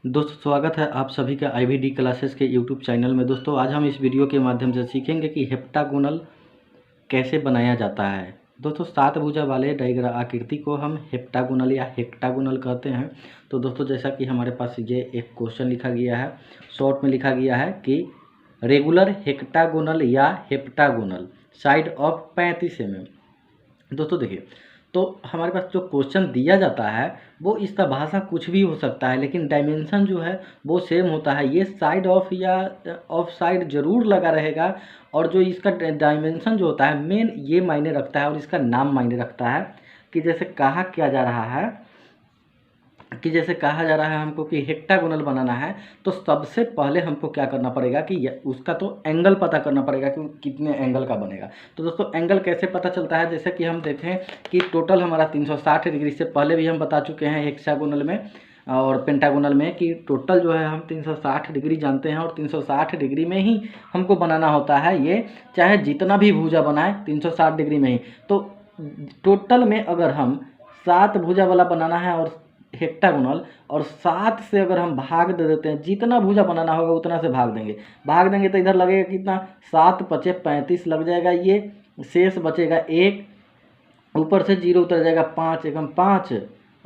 दोस्तों स्वागत है आप सभी का आईवीडी क्लासेस के यूट्यूब चैनल में। दोस्तों आज हम इस वीडियो के माध्यम से सीखेंगे कि हेप्टागोनल कैसे बनाया जाता है। दोस्तों 7 भुजा वाले डायग्राम आकृति को हम हेप्टागोनल या हेक्टागोनल कहते हैं। तो दोस्तों जैसा कि हमारे पास ये एक क्वेश्चन लिखा गया है, शॉर्ट में लिखा गया है कि रेगुलर हेक्टागोनल या हेप्टागोनल साइड ऑफ 35 mm। दोस्तों देखिए, तो हमारे पास जो क्वेश्चन दिया जाता है वो इसका भाषा कुछ भी हो सकता है, लेकिन डायमेंशन जो है वो सेम होता है। ये साइड ऑफ या ऑफ साइड जरूर लगा रहेगा, और जो इसका डायमेंशन जो होता है मेन ये मायने रखता है और इसका नाम मायने रखता है। कि जैसे कहा जा रहा है हमको कि हेक्टागोनल बनाना है, तो सबसे पहले हमको क्या करना पड़ेगा कि उसका तो एंगल पता करना पड़ेगा कि कितने एंगल का बनेगा। तो दोस्तों एंगल कैसे पता चलता है, जैसे कि हम देखें कि टोटल हमारा 360 डिग्री, से पहले भी हम बता चुके हैं हेक्सागोनल में और पेंटागोनल में कि टोटल जो है हम 360 डिग्री जानते हैं, और 360 डिग्री में ही हमको बनाना होता है। ये चाहे जितना भी भुजा बनाए 360 डिग्री में ही। तो टोटल में अगर हम 7 भुजा वाला बनाना है और हेक्टागोनल, और 7 से अगर हम भाग दे देते हैं, जितना भुजा बनाना होगा उतना से भाग देंगे तो इधर लगेगा कितना, 7 पचे 35 लग जाएगा। ये शेष बचेगा 1, ऊपर से 0 उतर जाएगा, 5 एकम 5,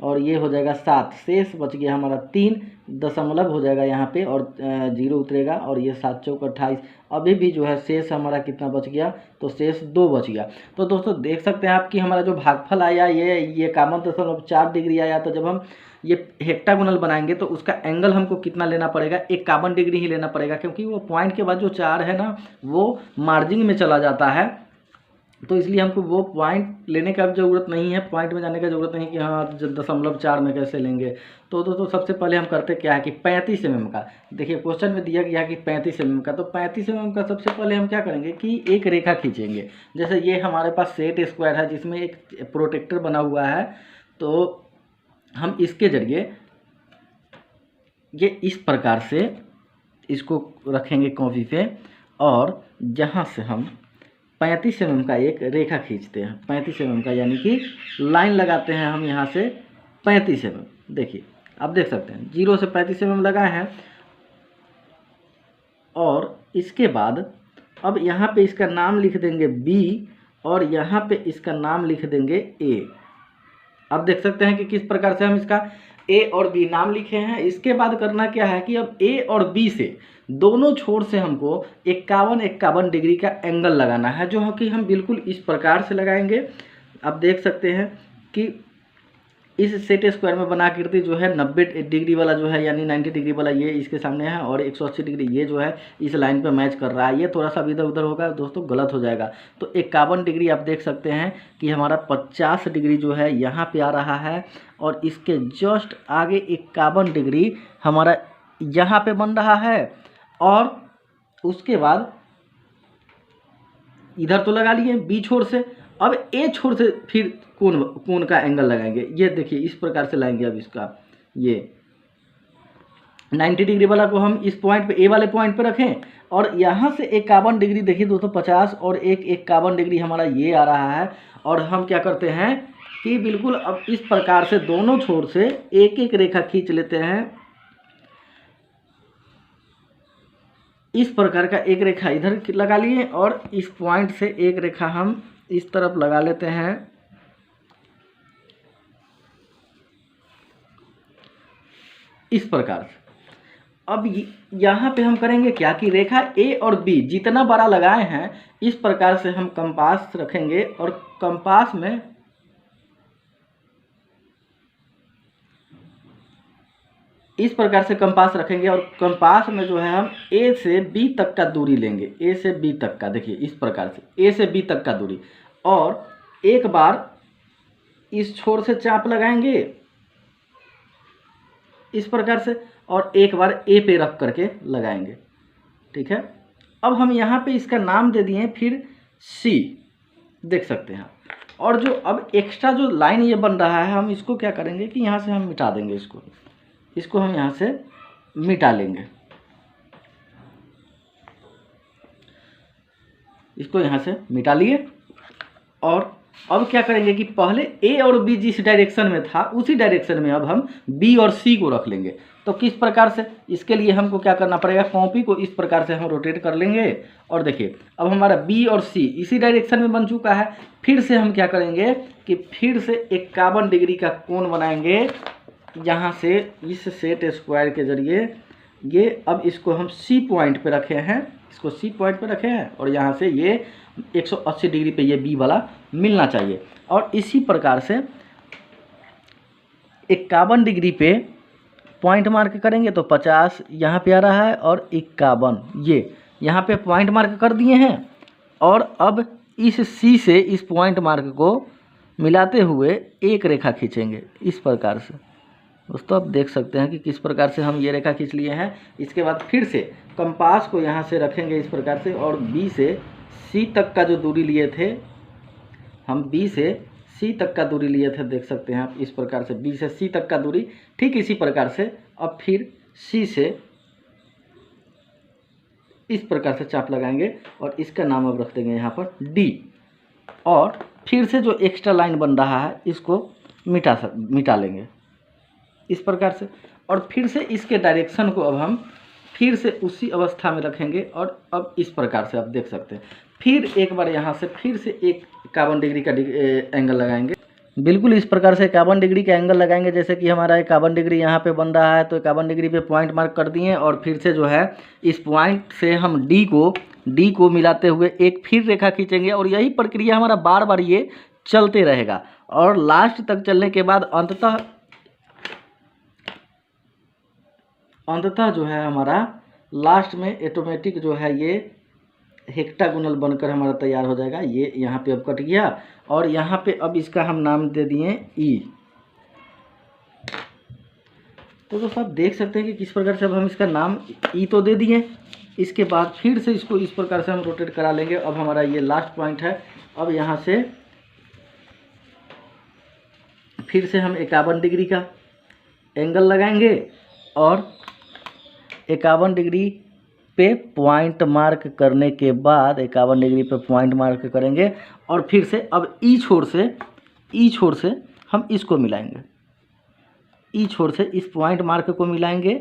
और ये हो जाएगा 7, शेष बच गया हमारा 3 दशमलव हो जाएगा यहाँ पे, और 0 उतरेगा, और ये 7 चौक 28। अभी भी जो है शेष हमारा कितना बच गया, तो शेष 2 बच गया। तो दोस्तों देख सकते हैं आप कि हमारा जो भागफल आया ये 51.4 डिग्री आया। तो जब हम ये हेक्टागोनल बनाएंगे तो उसका एंगल हमको कितना लेना पड़ेगा, 51 डिग्री ही लेना पड़ेगा, क्योंकि वो पॉइंट के बाद जो 4 है ना वो मार्जिन में चला जाता है। तो इसलिए हमको वो पॉइंट लेने का ज़रूरत नहीं है, पॉइंट में जाने का ज़रूरत नहीं कि हाँ 0.4 में कैसे लेंगे। तो दोस्तों सबसे पहले हम करते क्या है कि 35 mm का, देखिए क्वेश्चन में दिया गया कि 35 mm का, तो 35 mm का सबसे पहले हम क्या करेंगे कि एक रेखा खींचेंगे। जैसे ये हमारे पास सेट स्क्वायर है जिसमें एक प्रोटेक्टर बना हुआ है, तो हम इसके जरिए ये इस प्रकार से इसको रखेंगे कॉपी पे, और जहाँ से हम 35 mm का एक रेखा खींचते हैं। 35 mm का यानी कि लाइन लगाते हैं हम यहाँ से 35 mm। देखिए आप देख सकते हैं 0 से 35 mm लगाए हैं, और इसके बाद अब यहाँ पे इसका नाम लिख देंगे B, और यहाँ पे इसका नाम लिख देंगे A। अब देख सकते हैं कि किस प्रकार से हम इसका A और B नाम लिखे हैं। इसके बाद करना क्या है कि अब A और B से दोनों छोर से हमको 51 डिग्री का एंगल लगाना है, जो कि हम बिल्कुल इस प्रकार से लगाएंगे। आप देख सकते हैं कि इस सेट स्क्वायर में बना आकृति जो है 90 डिग्री वाला जो है, यानी 90 डिग्री वाला ये इसके सामने है, और 180 डिग्री ये जो है इस लाइन पे मैच कर रहा है। ये थोड़ा सा इधर उधर होगा दोस्तों, गलत हो जाएगा। तो 51 डिग्री आप देख सकते हैं कि हमारा 50 डिग्री जो है यहाँ पे आ रहा है, और इसके जस्ट आगे 51 डिग्री हमारा यहाँ पे बन रहा है। और उसके बाद इधर तो लगा लिए बी छोर से, अब ए छोर से फिर कोण का एंगल लगाएंगे। ये देखिए इस प्रकार से लाएंगे। अब इसका ये 90 डिग्री वाला को हम इस पॉइंट पे, ए वाले पॉइंट पे रखें, और यहाँ से 51 डिग्री देखिए दोस्तों, 50 और 51 डिग्री हमारा ये आ रहा है। और हम क्या करते हैं कि बिल्कुल अब इस प्रकार से दोनों छोर से एक एक रेखा खींच लेते हैं। इस प्रकार का एक रेखा इधर लगा लिए, और इस पॉइंट से एक रेखा हम इस तरफ लगा लेते हैं। इस प्रकार से अब यहाँ पे हम करेंगे क्या कि रेखा ए और बी जितना बड़ा लगाए हैं, इस प्रकार से हम कंपास रखेंगे, और कंपास में इस प्रकार से कंपास रखेंगे, और कंपास में जो है हम ए से बी तक का दूरी लेंगे। ए से बी तक का, देखिए इस प्रकार से ए से बी तक का दूरी, और एक बार इस छोर से चाप लगाएंगे इस प्रकार से, और एक बार ए पे रख करके लगाएंगे। ठीक है, अब हम यहाँ पे इसका नाम दे दिए फिर सी, देख सकते हैं। और जो अब एक्स्ट्रा जो लाइन ये बन रहा है, हम इसको क्या करेंगे कि यहाँ से हम मिटा देंगे। इसको हम यहाँ से मिटा लेंगे। इसको यहाँ से मिटा लिए, और अब क्या करेंगे कि पहले ए और बी जिस डायरेक्शन में था उसी डायरेक्शन में अब हम बी और सी को रख लेंगे। तो किस प्रकार से, इसके लिए हमको क्या करना पड़ेगा, कॉपी को इस प्रकार से हम रोटेट कर लेंगे और देखिए अब हमारा बी और सी इसी डायरेक्शन में बन चुका है। फिर से हम क्या करेंगे कि फिर से 51 डिग्री का कोण बनाएंगे, यहाँ से इस सेट स्क्वायर के जरिए ये अब इसको हम सी पॉइंट पे रखे हैं, इसको सी पॉइंट पे रखे हैं और यहाँ से ये 180 डिग्री पे ये बी वाला मिलना चाहिए। और इसी प्रकार से 51 डिग्री पे पॉइंट मार्क करेंगे तो 50 यहाँ पे आ रहा है और 51 ये यहाँ पे पॉइंट मार्क कर दिए हैं। और अब इस सी से इस पॉइंट मार्क को मिलाते हुए एक रेखा खींचेंगे इस प्रकार से। दोस्तों आप देख सकते हैं कि किस प्रकार से हम ये रेखा खींच लिए हैं। इसके बाद फिर से कंपास को यहाँ से रखेंगे इस प्रकार से और बी से सी तक का जो दूरी लिए थे, हम बी से सी तक का दूरी लिए थे, देख सकते हैं आप इस प्रकार से बी से सी तक का दूरी, ठीक इसी प्रकार से अब फिर सी से इस प्रकार से चाप लगाएंगे और इसका नाम अब रख देंगे यहाँ पर डी। और फिर से जो एक्स्ट्रा लाइन बन रहा है इसको मिटा लेंगे इस प्रकार से। और फिर से इसके डायरेक्शन को अब हम फिर से उसी अवस्था में रखेंगे और अब इस प्रकार से आप देख सकते हैं। फिर एक बार यहाँ से फिर से 51 डिग्री का एंगल लगाएंगे, बिल्कुल इस प्रकार से 51 डिग्री का एंगल लगाएंगे। जैसे कि हमारा 51 डिग्री यहाँ पे बन रहा है तो 51 डिग्री पे पॉइंट मार्क कर दिए और फिर से जो है इस पॉइंट से हम डी को मिलाते हुए एक फिर रेखा खींचेंगे और यही प्रक्रिया हमारा बार बार ये चलते रहेगा और लास्ट तक चलने के बाद अंततः जो है हमारा लास्ट में ऑटोमेटिक जो है ये हेक्टागोनल बनकर हमारा तैयार हो जाएगा। ये यहाँ पे अब कट गया और यहाँ पे अब इसका हम नाम दे दिए ई। तो दोस्तों आप देख सकते हैं कि किस प्रकार से अब हम इसका नाम ई तो दे दिए। इसके बाद फिर से इसको इस प्रकार से हम रोटेट करा लेंगे। अब हमारा ये लास्ट पॉइंट है। अब यहाँ से फिर से हम 51 डिग्री का एंगल लगाएंगे और 51 डिग्री पे पॉइंट मार्क करने के बाद 51 डिग्री पे पॉइंट मार्क करेंगे और फिर से अब ई छोर से हम इसको मिलाएंगे, ई छोर से इस पॉइंट मार्क को मिलाएंगे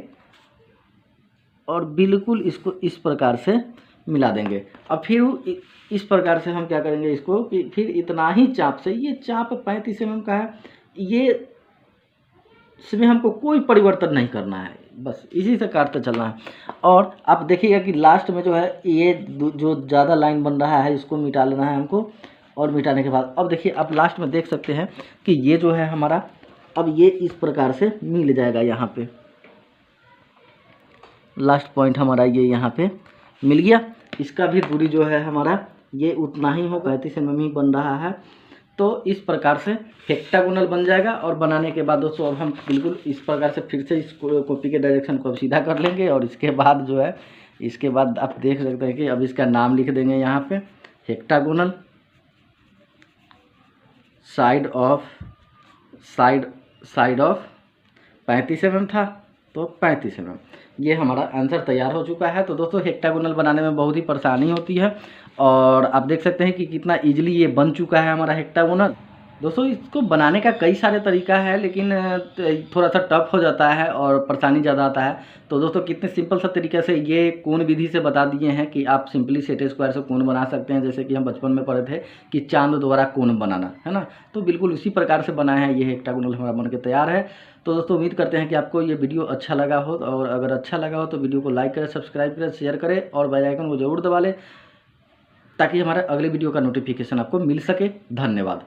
और बिल्कुल इसको इस प्रकार से मिला देंगे। अब फिर इस प्रकार से हम क्या करेंगे इसको फिर इतना ही चाप से, ये चाप 35 mm का है, ये इसमें हमको कोई परिवर्तन नहीं करना है, बस इसी से काटते चलना है। और आप देखिएगा कि लास्ट में जो है ये जो ज़्यादा लाइन बन रहा है इसको मिटा लेना है हमको। और मिटाने के बाद अब देखिए आप लास्ट में देख सकते हैं कि ये जो है हमारा अब ये इस प्रकार से मिल जाएगा। यहाँ पे लास्ट पॉइंट हमारा ये यहाँ पे मिल गया। इसका भी दूरी जो है हमारा ये उतना ही हो, 35 mm ही बन रहा है। तो इस प्रकार से हेक्टागोनल बन जाएगा। और बनाने के बाद दोस्तों अब हम बिल्कुल इस प्रकार से फिर से इस कॉपी के डायरेक्शन को अब सीधा कर लेंगे और इसके बाद जो है इसके बाद आप देख सकते हैं कि अब इसका नाम लिख देंगे यहाँ पे हेक्टागोनल साइड ऑफ 35 mm था तो 35 mm, ये हमारा आंसर तैयार हो चुका है। तो दोस्तों हेक्टागोनल बनाने में बहुत ही परेशानी होती है और आप देख सकते हैं कि कितना इजीली ये बन चुका है हमारा हेक्टागोनल। दोस्तों इसको बनाने का कई सारे तरीका है लेकिन थोड़ा सा टफ हो जाता है और परेशानी ज़्यादा आता है। तो दोस्तों कितने सिंपल सा तरीके से ये कोण विधि से बता दिए हैं कि आप सिंपली सेट स्क्वायर से कोण बना सकते हैं। जैसे कि हम बचपन में पढ़े थे कि चांद द्वारा कोण बनाना, है ना, तो बिल्कुल उसी प्रकार से बनाया है। ये हेक्टागोनल हमारा बन के तैयार है। तो दोस्तों उम्मीद करते हैं कि आपको ये वीडियो अच्छा लगा हो और अगर अच्छा लगा हो तो वीडियो को लाइक करें, सब्सक्राइब करें, शेयर करें और बेल आइकन को जरूर दबा लें ताकि हमारे अगले वीडियो का नोटिफिकेशन आपको मिल सके। धन्यवाद।